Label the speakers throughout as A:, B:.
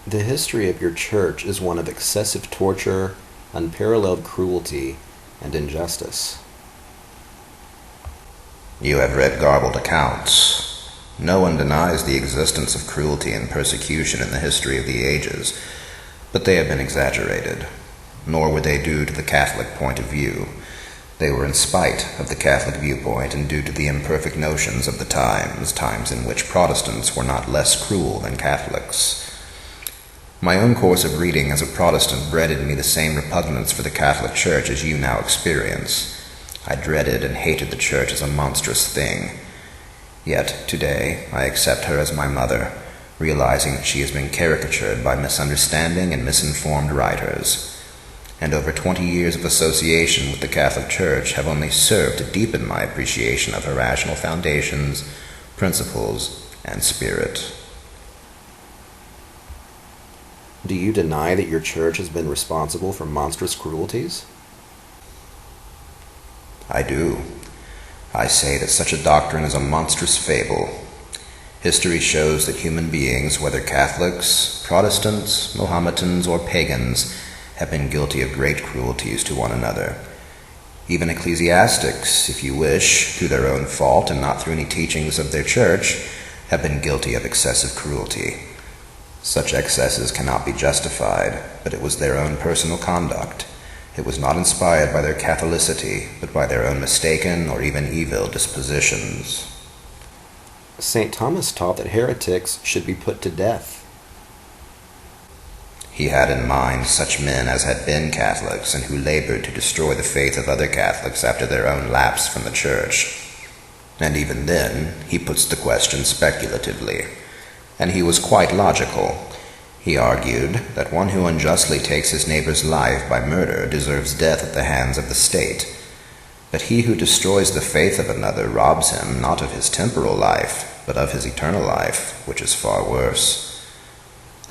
A: The history of your church is one of excessive torture, unparalleled cruelty, and injustice.
B: You have read garbled accounts. No one denies the existence of cruelty and persecution in the history of the ages, but they have been exaggerated, nor were they due to the Catholic point of view. They were in spite of the Catholic viewpoint and due to the imperfect notions of the times in which Protestants were not less cruel than Catholics. My own course of reading as a Protestant bred in me the same repugnance for the Catholic Church as you now experience. I dreaded and hated the Church as a monstrous thing. Yet, today, I accept her as my mother, realizing that she has been caricatured by misunderstanding and misinformed writers. And over 20 years of association with the Catholic Church have only served to deepen my appreciation of her rational foundations, principles, and spirit.
A: Do you deny that your church has been responsible for monstrous cruelties?
B: I do. I say that such a doctrine is a monstrous fable. History shows that human beings, whether Catholics, Protestants, Mohammedans, or pagans, have been guilty of great cruelties to one another. Even ecclesiastics, if you wish, through their own fault and not through any teachings of their church, have been guilty of excessive cruelty. Such excesses cannot be justified, but it was their own personal conduct. It was not inspired by their Catholicity, but by their own mistaken or even evil dispositions.
A: St. Thomas taught that heretics should be put to death.
B: He had in mind such men as had been Catholics and who labored to destroy the faith of other Catholics after their own lapse from the Church. And even then, he puts the question speculatively. And he was quite logical. He argued that one who unjustly takes his neighbor's life by murder deserves death at the hands of the state. But he who destroys the faith of another robs him not of his temporal life, but of his eternal life, which is far worse.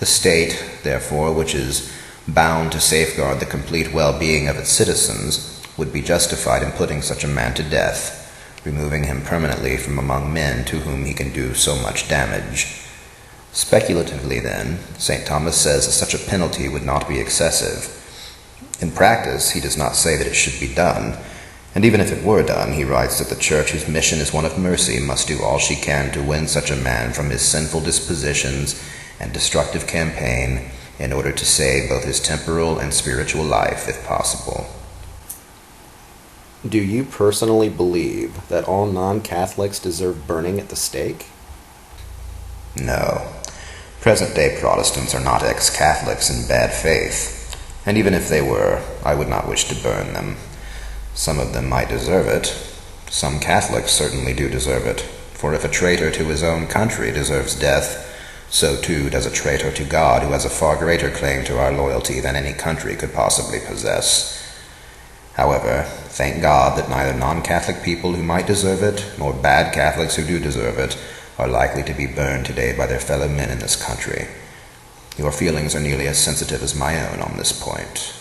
B: The state, therefore, which is bound to safeguard the complete well-being of its citizens, would be justified in putting such a man to death, removing him permanently from among men to whom he can do so much damage. Speculatively, then, St. Thomas says that such a penalty would not be excessive. In practice, he does not say that it should be done, and even if it were done, he writes that the Church, whose mission is one of mercy, must do all she can to win such a man from his sinful dispositions and destructive campaign in order to save both his temporal and spiritual life, if possible.
A: Do you personally believe that all non-Catholics deserve burning at the stake?
B: No. Present-day Protestants are not ex-Catholics in bad faith, and even if they were, I would not wish to burn them. Some of them might deserve it. Some Catholics certainly do deserve it, for if a traitor to his own country deserves death, so too does a traitor to God who has a far greater claim to our loyalty than any country could possibly possess. However, thank God that neither non-Catholic people who might deserve it, nor bad Catholics who do deserve it, are likely to be burned today by their fellow men in this country. Your feelings are nearly as sensitive as my own on this point.